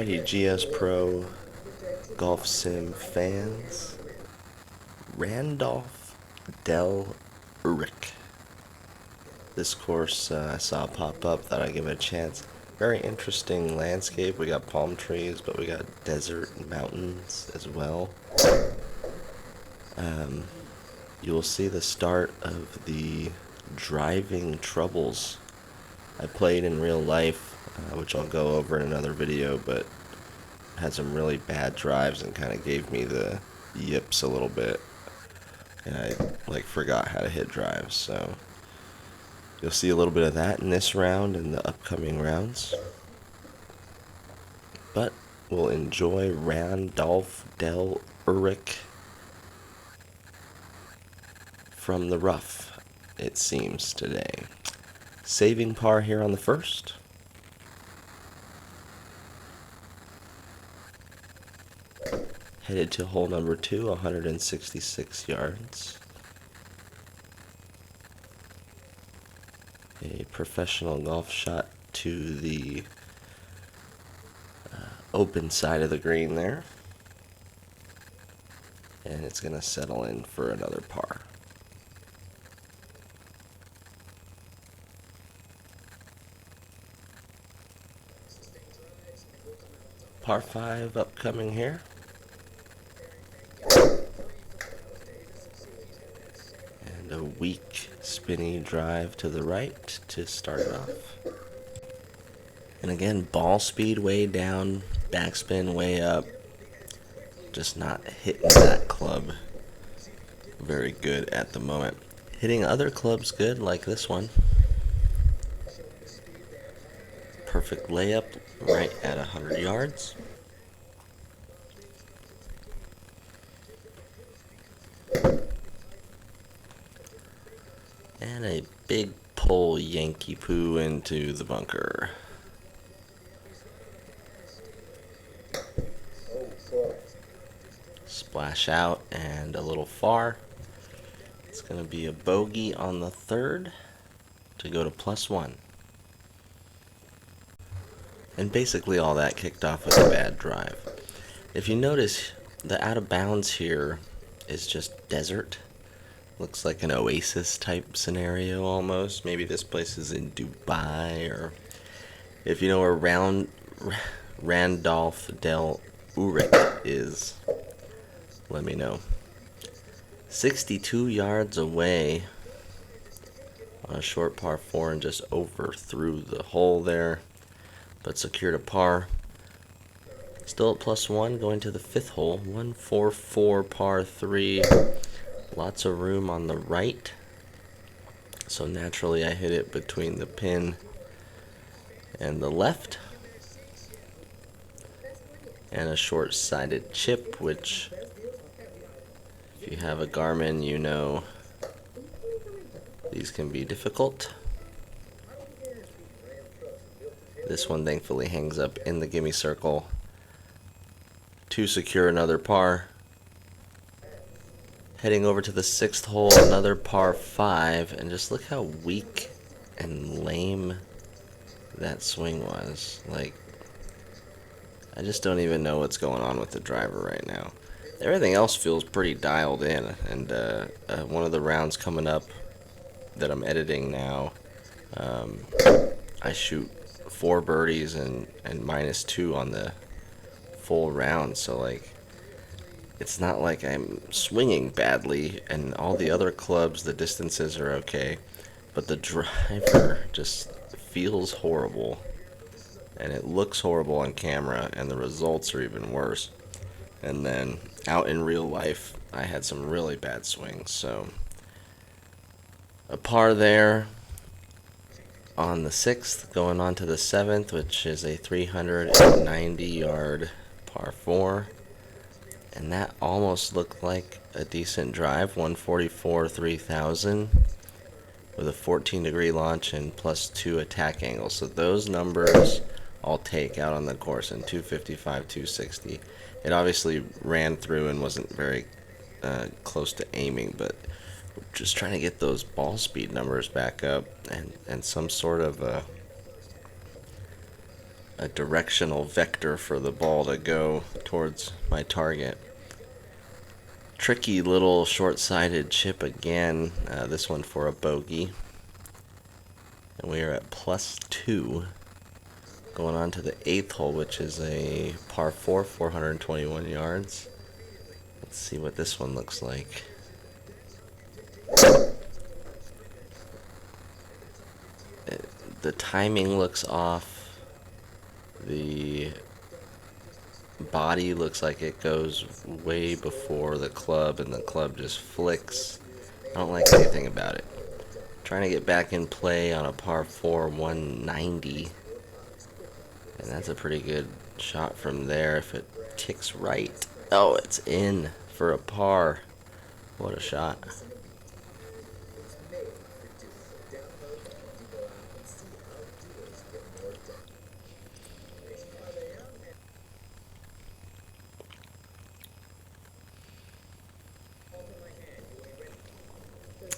Alrighty, GSPRO Golf Sim fans, Randolph, Dell, Urich. This course I saw pop up, thought I'd give it a chance. Very interesting landscape. We got palm trees, but we got desert and mountains as well. You will see the start of the driving troubles I played in real life, which I'll go over in another video, but had some really bad drives and kind of gave me the yips a little bit, and I forgot how to hit drives. So you'll see a little bit of that in this round and the upcoming rounds, but we'll enjoy Randolph, Dell, Urich from the rough, it seems, today. Saving par here on the first. Headed to hole number 2, 166 yards. A professional golf shot to the open side of the green there. And it's going to settle in for another par. Par 5 upcoming here. And a weak, spinny drive to the right to start it off. And again, ball speed way down, backspin way up. Just not hitting that club very good at the moment. Hitting other clubs good, like this one. Perfect layup right at 100 yards. And a big pull Yankee poo into the bunker. Splash out and a little far. It's going to be a bogey on the third to go to +1. And basically all that kicked off with a bad drive. If you notice, the out of bounds here is just desert. Looks like an oasis type scenario almost. Maybe this place is in Dubai, or if you know where Randolph, Dell, Urich is, let me know. 62 yards away on a short par 4 and just overthrew the hole there, but secured a par. Still at +1 going to the 5th hole. 144 par 3. Lots of room on the right, so naturally I hit it between the pin and the left, and a short-sided chip, which if you have a Garmin, you know these can be difficult. This one thankfully hangs up in the gimme circle to secure another par. Heading over to the 6th hole, another par 5, and just look how weak and lame that swing was. Like, I just don't even know what's going on with the driver right now. Everything else feels pretty dialed in, and one of the rounds coming up that I'm editing now, I shoot 4 birdies and -2 on the full round, so like, it's not like I'm swinging badly, and all the other clubs, the distances are okay, but the driver just feels horrible, and it looks horrible on camera, and the results are even worse. And then out in real life, I had some really bad swings, so a par there on the 6th, going on to the 7th, which is a 390-yard par 4. And that almost looked like a decent drive, 144 3000 with a 14-degree launch and +2 attack angle. So those numbers I'll take out on the course in 255, 260. It obviously ran through and wasn't very close to aiming, but just trying to get those ball speed numbers back up and some sort of a directional vector for the ball to go towards my target. Tricky little short-sided chip again, this one for a bogey. And we are at +2. Going on to the 8th hole, which is a par 4, 421 yards. Let's see what this one looks like. The timing looks off. The body looks like it goes way before the club, and the club just flicks. I don't like anything about it. Trying to get back in play on a par 4, 190. And that's a pretty good shot from there if it ticks right. Oh, it's in for a par. What a shot.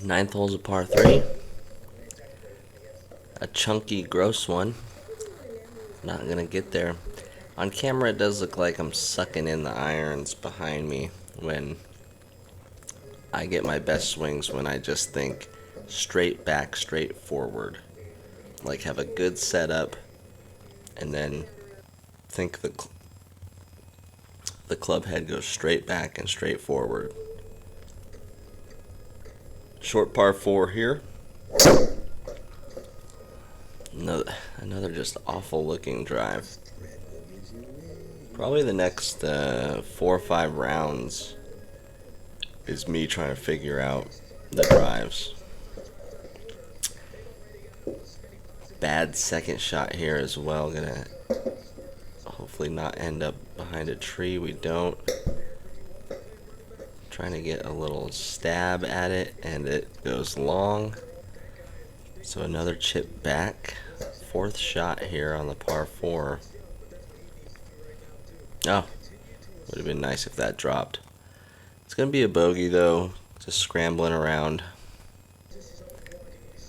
Ninth hole's a par 3. A chunky, gross one. Not gonna get there. On camera it does look like I'm sucking in the irons behind me when I get my best swings when I just think straight back, straight forward. Like have a good setup and then think the club head goes straight back and straight forward. Short par 4 here. Another just awful looking drive. Probably the next 4 or 5 rounds is me trying to figure out the drives. Bad second shot here as well. Gonna hopefully not end up behind a tree. We don't. Trying to get a little stab at it, and it goes long. So another chip back. 4th shot here on the par 4. Oh, would have been nice if that dropped. It's going to be a bogey though, just scrambling around.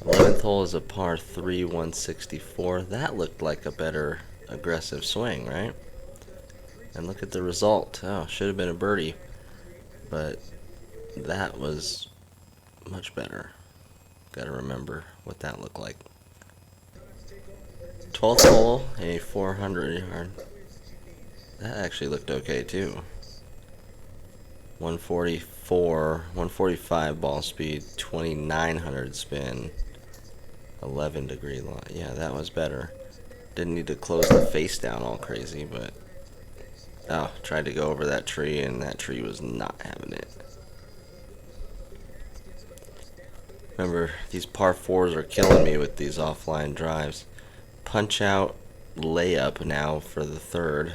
11th hole is a par 3, 164. That looked like a better aggressive swing, right? And look at the result. Oh, should have been a birdie. But that was much better. Got to remember what that looked like. 12th hole, a 400 yard. That actually looked okay too. 145 ball speed, 2900 spin, 11 degree line. Yeah, that was better. Didn't need to close the face down all crazy, but oh, tried to go over that tree and that tree was not having it. Remember, these par 4s are killing me with these offline drives. Punch out layup now for the 3rd.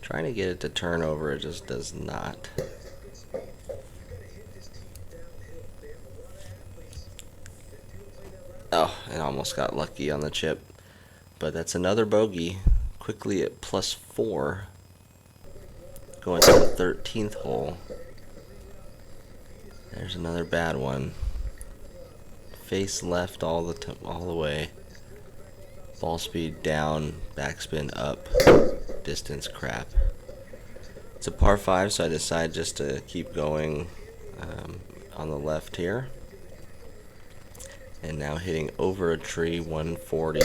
Trying to get it to turn over, it just does not. Oh, and almost got lucky on the chip. But that's another bogey. Quickly at +4. Going to the 13th hole. There's another bad one. Face left all the way. Ball speed down, backspin up, distance crap. It's a par 5, so I decide just to keep going on the left here. And now hitting over a tree, 140.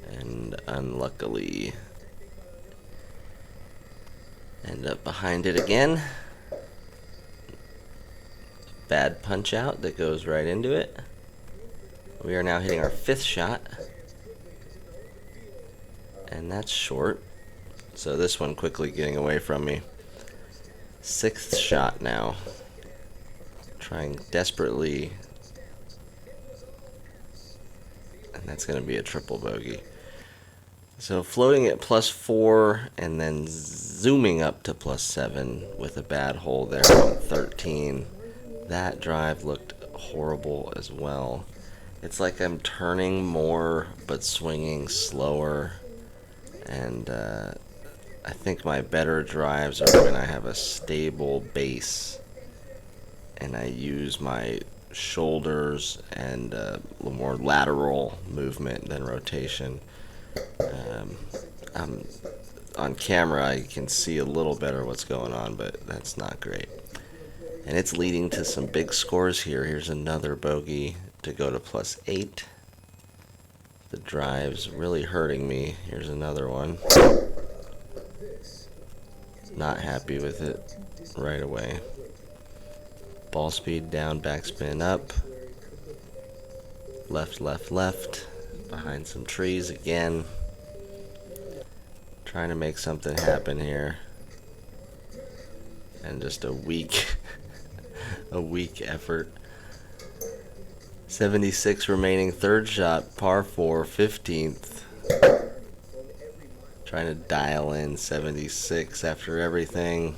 And unluckily end up behind it again. Bad punch out that goes right into it. We are now hitting our 5th shot. And that's short. So this one quickly getting away from me. 6th shot now. Trying desperately. And that's going to be a triple bogey. So floating at +4 and then zooming up to +7 with a bad hole there on 13. That drive looked horrible as well. It's like I'm turning more but swinging slower. And I think my better drives are when I have a stable base and I use my shoulders and a little more lateral movement than rotation. On camera I can see a little better what's going on, but that's not great. And it's leading to some big scores here. Here's another bogey to go to +8. The drive's really hurting me. Here's another one. Not happy with it right away. Ball speed down, backspin up. Left, left, left. Behind some trees again. Trying to make something happen here. And just a weak a weak effort. 76 remaining, third shot, par 4, 15th. Trying to dial in 76 after everything.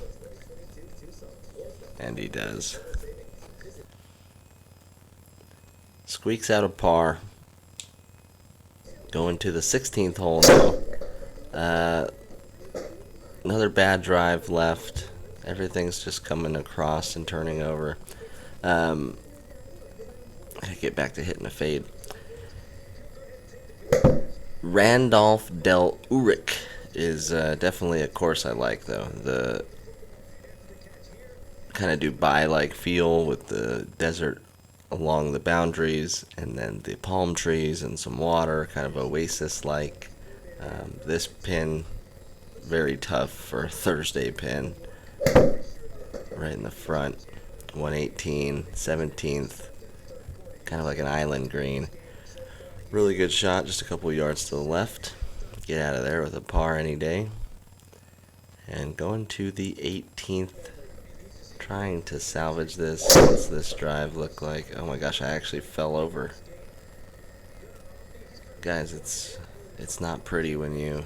And he does. Squeaks out a par. Going to the 16th hole now. Another bad drive left. Everything's just coming across and turning over. I get back to hitting a fade. Randolph, Dell, Urich is definitely a course I like, though. The kind of Dubai-like feel with the desert along the boundaries, and then the palm trees and some water, kind of oasis-like. This pin, very tough for a Thursday pin. Right in the front, 118, 17th, kind of like an island green. Really good shot, just a couple yards to the left. Get out of there with a par any day. And going to the 18th, trying to salvage this. What's this drive look like? Oh my gosh, I actually fell over. Guys, it's not pretty when you...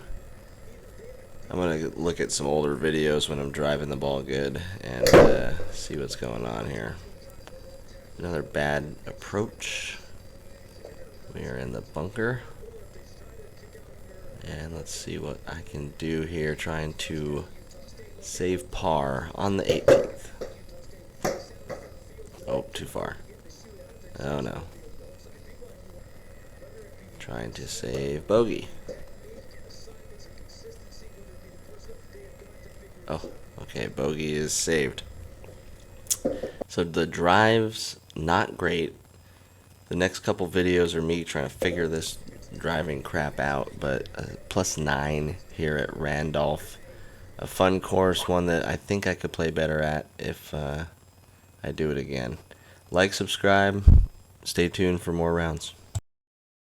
I'm going to look at some older videos when I'm driving the ball good and see what's going on here. Another bad approach. We are in the bunker. And let's see what I can do here, trying to save par on the 18th. Oh, too far. Oh no. Trying to save bogey. Oh, okay, bogey is saved. So the drive's not great. The next couple videos are me trying to figure this driving crap out, but +9 here at Randolph. A fun course, one that I think I could play better at if I do it again. Like, subscribe, stay tuned for more rounds.